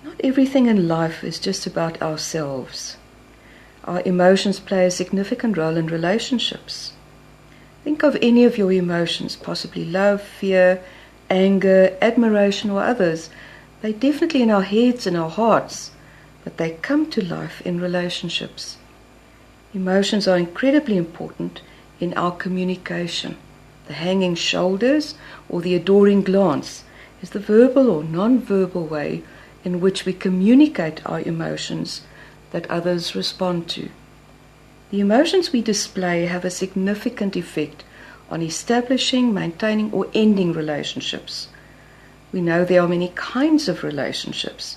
Not everything in life is just about ourselves. Our emotions play a significant role in relationships. Think of any of your emotions, possibly love, fear, anger, admiration, or others. They're definitely in our heads and our hearts, but they come to life in relationships. Emotions are incredibly important in our communication. The hanging shoulders or the adoring glance is the verbal or non-verbal way in which we communicate our emotions that others respond to. The emotions we display have a significant effect on establishing, maintaining, or ending relationships. We know there are many kinds of relationships.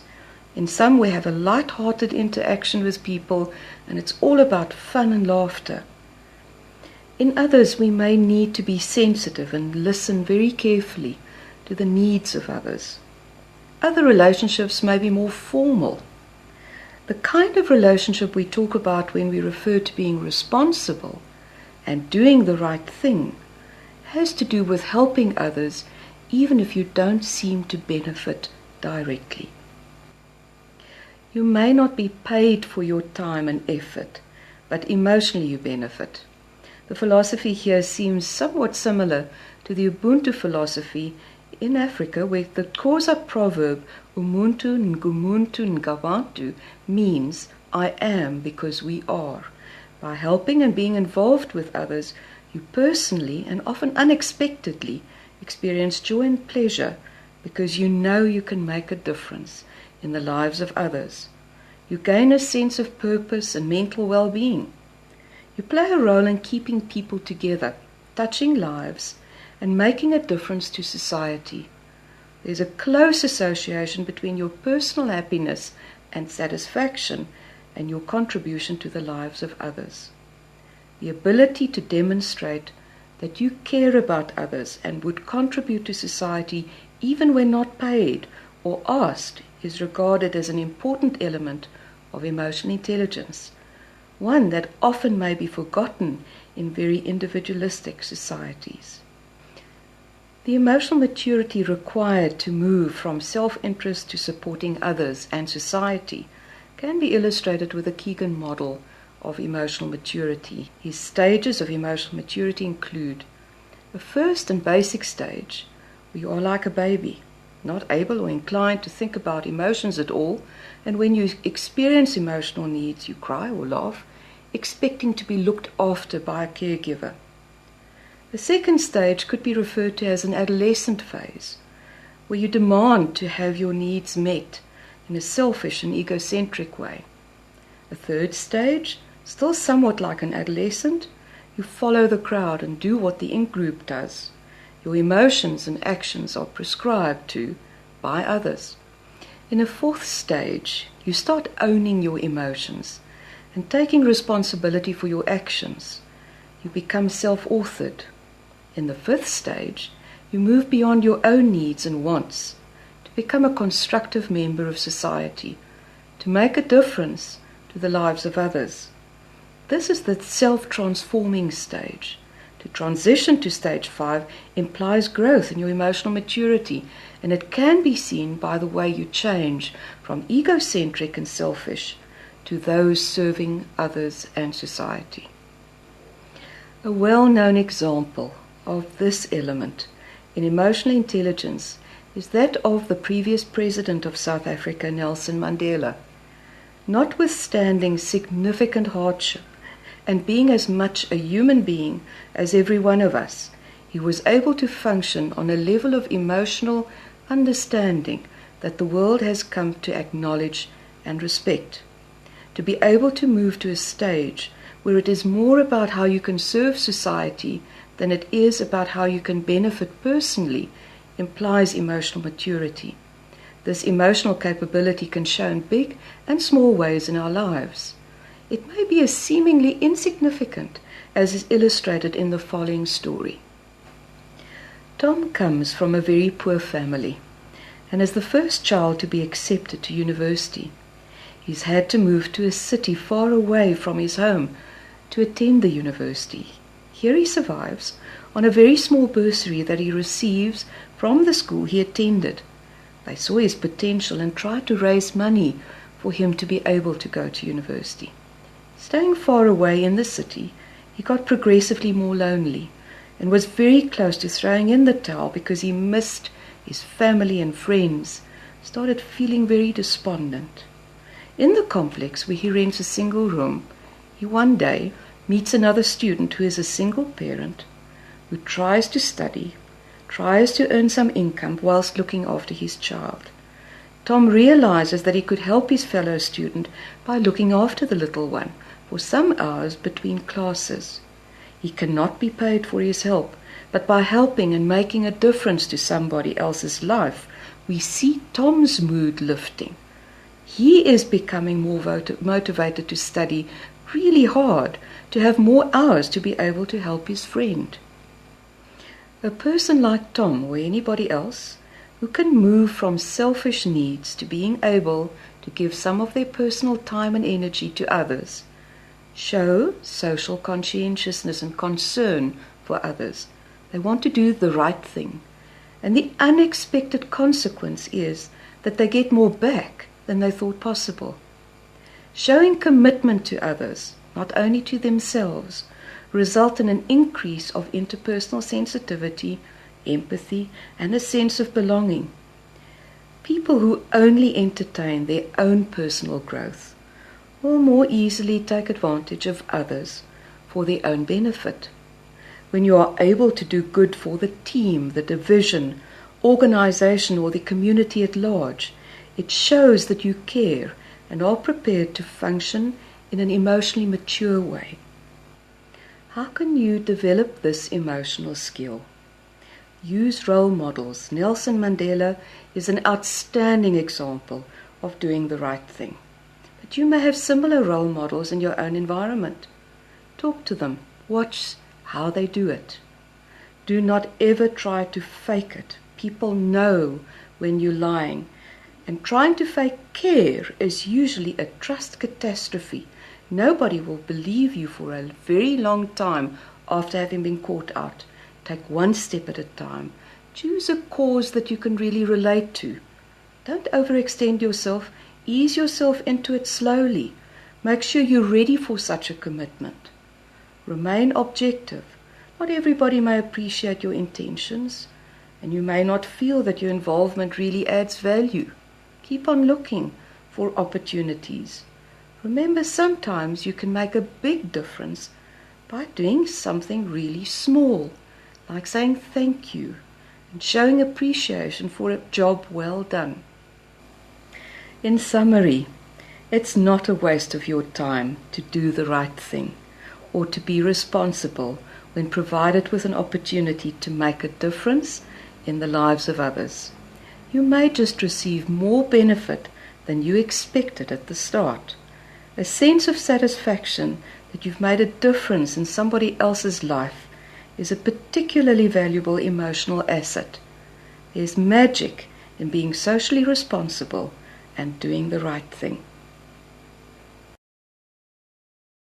In some, we have a light-hearted interaction with people, and it's all about fun and laughter. In others, we may need to be sensitive and listen very carefully to the needs of others. Other relationships may be more formal. The kind of relationship we talk about when we refer to being responsible and doing the right thing has to do with helping others even if you don't seem to benefit directly. You may not be paid for your time and effort, but emotionally you benefit. The philosophy here seems somewhat similar to the Ubuntu philosophy in Africa, where the Xhosa proverb Umuntu ngumuntu ngabantu means I am because we are. By helping and being involved with others, you personally and often unexpectedly experience joy and pleasure because you know you can make a difference in the lives of others. You gain a sense of purpose and mental well-being. You play a role in keeping people together, touching lives, and making a difference to society. There's a close association between your personal happiness and satisfaction and your contribution to the lives of others. The ability to demonstrate that you care about others and would contribute to society even when not paid or asked is regarded as an important element of emotional intelligence, one that often may be forgotten in very individualistic societies. The emotional maturity required to move from self-interest to supporting others and society can be illustrated with the Keegan model of emotional maturity. His stages of emotional maturity include the first and basic stage, where you are like a baby, not able or inclined to think about emotions at all, and when you experience emotional needs, you cry or laugh, expecting to be looked after by a caregiver. The second stage could be referred to as an adolescent phase, where you demand to have your needs met in a selfish and egocentric way. The third stage, still somewhat like an adolescent, you follow the crowd and do what the in-group does. Your emotions and actions are prescribed to by others. In a fourth stage, you start owning your emotions and taking responsibility for your actions. You become self-authored. In the fifth stage, you move beyond your own needs and wants to become a constructive member of society, to make a difference to the lives of others. This is the self-transforming stage. To transition to stage 5 implies growth in your emotional maturity, and it can be seen by the way you change from egocentric and selfish to those serving others and society. A well-known example of this element in emotional intelligence is that of the previous president of South Africa, Nelson Mandela. Notwithstanding significant hardship and being as much a human being as every one of us, he was able to function on a level of emotional understanding that the world has come to acknowledge and respect. To be able to move to a stage where it is more about how you can serve society than it is about how you can benefit personally implies emotional maturity. This emotional capability can show in big and small ways in our lives. It may be as seemingly insignificant as is illustrated in the following story. Tom comes from a very poor family and is the first child to be accepted to university. He's had to move to a city far away from his home to attend the university. Here he survives on a very small bursary that he receives from the school he attended. They saw his potential and tried to raise money for him to be able to go to university. Staying far away in the city, he got progressively more lonely and was very close to throwing in the towel because he missed his family and friends, started feeling very despondent. In the complex where he rents a single room, he one day meets another student who is a single parent, who tries to study, tries to earn some income whilst looking after his child. Tom realizes that he could help his fellow student by looking after the little one for some hours between classes. He cannot be paid for his help, but by helping and making a difference to somebody else's life, we see Tom's mood lifting. He is becoming more motivated to study really hard, to have more hours to be able to help his friend. A person like Tom or anybody else who can move from selfish needs to being able to give some of their personal time and energy to others, show social conscientiousness and concern for others. They want to do the right thing. And the unexpected consequence is that they get more back than they thought possible. Showing commitment to others, not only to themselves, result in an increase of interpersonal sensitivity, empathy, and a sense of belonging. People who only entertain their own personal growth will more easily take advantage of others for their own benefit. When you are able to do good for the team, the division, organization, or the community at large, it shows that you care and are prepared to function in an emotionally mature way. How can you develop this emotional skill? Use role models. Nelson Mandela is an outstanding example of doing the right thing. But you may have similar role models in your own environment. Talk to them. Watch how they do it. Do not ever try to fake it. People know when you're lying. And trying to fake care is usually a trust catastrophe. Nobody will believe you for a very long time after having been caught out. Take one step at a time. Choose a cause that you can really relate to. Don't overextend yourself. Ease yourself into it slowly. Make sure you're ready for such a commitment. Remain objective. Not everybody may appreciate your intentions, and you may not feel that your involvement really adds value. Keep on looking for opportunities. Remember, sometimes you can make a big difference by doing something really small, like saying thank you and showing appreciation for a job well done. In summary, it's not a waste of your time to do the right thing or to be responsible when provided with an opportunity to make a difference in the lives of others. You may just receive more benefit than you expected at the start. A sense of satisfaction that you've made a difference in somebody else's life is a particularly valuable emotional asset. There's magic in being socially responsible and doing the right thing.